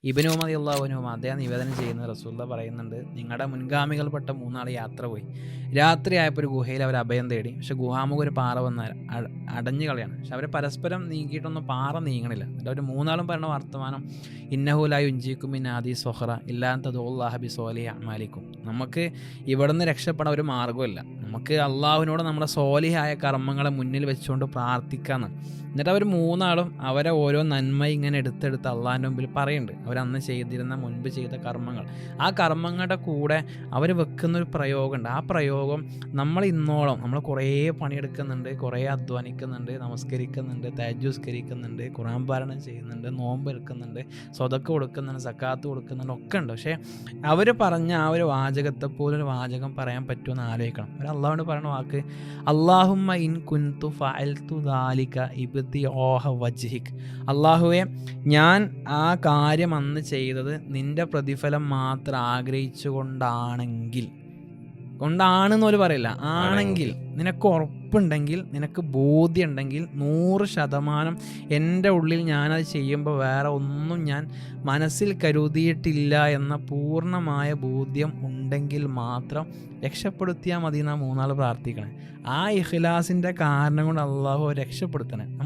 ഇബ്നു ഉമർ റളിയല്ലാഹു അൻഹു അദ്ദേഹം നിവേദനം ചെയ്യുന്ന റസൂലുള്ളാഹി പറയുന്നുണ്ട്, നിങ്ങളുടെ മുൻഗാമികൾപ്പെട്ട മൂന്നാൾ യാത്ര പോയി. രാത്രിയായപ്പോൾ ഒരു ഗുഹയിൽ അവർ അഭയം തേടി. പക്ഷെ ഗുഹാമുഖം ഒരു പാറ വന്ന് അടഞ്ഞു കളയാണ്. പക്ഷെ അവർ പരസ്പരം നീക്കിയിട്ടൊന്നും പാറ നീങ്ങണില്ല. എന്നിട്ട് അവർ മൂന്നാളും പറയുന്ന വർത്തമാനം, ഇന്നഹു ലാ യുൻജിക്കും മിൻ ഹാദി സ്വഖറ ഇല്ലാ അൻ തദുല്ലാഹ ബിസ്വാലിഹി അഅമാലിക്കും. നമുക്ക് ഇവിടുന്ന് രക്ഷപ്പെടാൻ ഒരു മാർഗ്ഗമില്ല. നമുക്ക് അള്ളാഹുവിനോട് നമ്മുടെ സ്വാലിഹായ കർമ്മങ്ങളെ മുന്നിൽ വെച്ചുകൊണ്ട് പ്രാർത്ഥിക്കാമെന്ന്. എന്നിട്ട് അവർ മൂന്നാളും അവരെ ഓരോ നന്മ ഇങ്ങനെ എടുത്തെടുത്ത് അള്ളാഹിൻ്റെ മുമ്പിൽ പറയുന്നുണ്ട്. അവരന്ന് ചെയ്തിരുന്ന മുൻപ് ചെയ്ത കർമ്മങ്ങൾ, ആ കർമ്മങ്ങളുടെ കൂടെ അവർ വെക്കുന്നൊരു പ്രയോഗമുണ്ട്. ആ പ്രയോഗം നമ്മൾ ഇന്നോളം നമ്മൾ കുറേ പണിയെടുക്കുന്നുണ്ട്, കുറേ അധ്വാനിക്കുന്നുണ്ട്, നമസ്കരിക്കുന്നുണ്ട്, തഹജ്ജുദ്, ഖുർആൻ പാരായണം ചെയ്യുന്നുണ്ട്, നോമ്പ് എടുക്കുന്നുണ്ട്, സ്വതക്ക കൊടുക്കുന്നുണ്ട്, സക്കാത്ത് കൊടുക്കുന്നുണ്ട്, ഒക്കെ ഉണ്ട്. പക്ഷേ അവർ പറഞ്ഞ ആ ഒരു വാചകത്തെ പോലൊരു വാചകം പറയാൻ പറ്റുമെന്ന് ആലോചിക്കണം. അവർ അള്ളാഹുവിനോട് പറയുന്ന വാക്ക്, അല്ലാഹുമ്മ ഇൻ കുൻതു ഫഅൽതു ദാലിക ഇബ്തിഗാഅ വജ്ഹിക്. അള്ളാഹുവെ, ഞാൻ ആ കാര്യം അന്ന് ചെയ്തത് നിന്റെ പ്രതിഫലം മാത്രം ആഗ്രഹിച്ചു കൊണ്ടാണെന്ന് പോലും പറയില്ല, ആണെങ്കിൽ നിനക്ക് ഉറപ്പുണ്ടെങ്കിൽ, നിനക്ക് ബോധ്യമുണ്ടെങ്കിൽ 100% എൻ്റെ ഉള്ളിൽ ഞാനത് ചെയ്യുമ്പോൾ വേറെ ഒന്നും ഞാൻ മനസ്സിൽ കരുതിയിട്ടില്ല എന്ന പൂർണ്ണമായ ബോധ്യം ഉണ്ടെങ്കിൽ മാത്രം രക്ഷപ്പെടുത്തിയാൽ മതി എന്നാണ് മൂന്നാൾ പ്രാർത്ഥിക്കണേ. ആ ഇഖ്ലാസിൻ്റെ കാരണം കൊണ്ട് അള്ളാഹു രക്ഷപ്പെടുത്തണേ.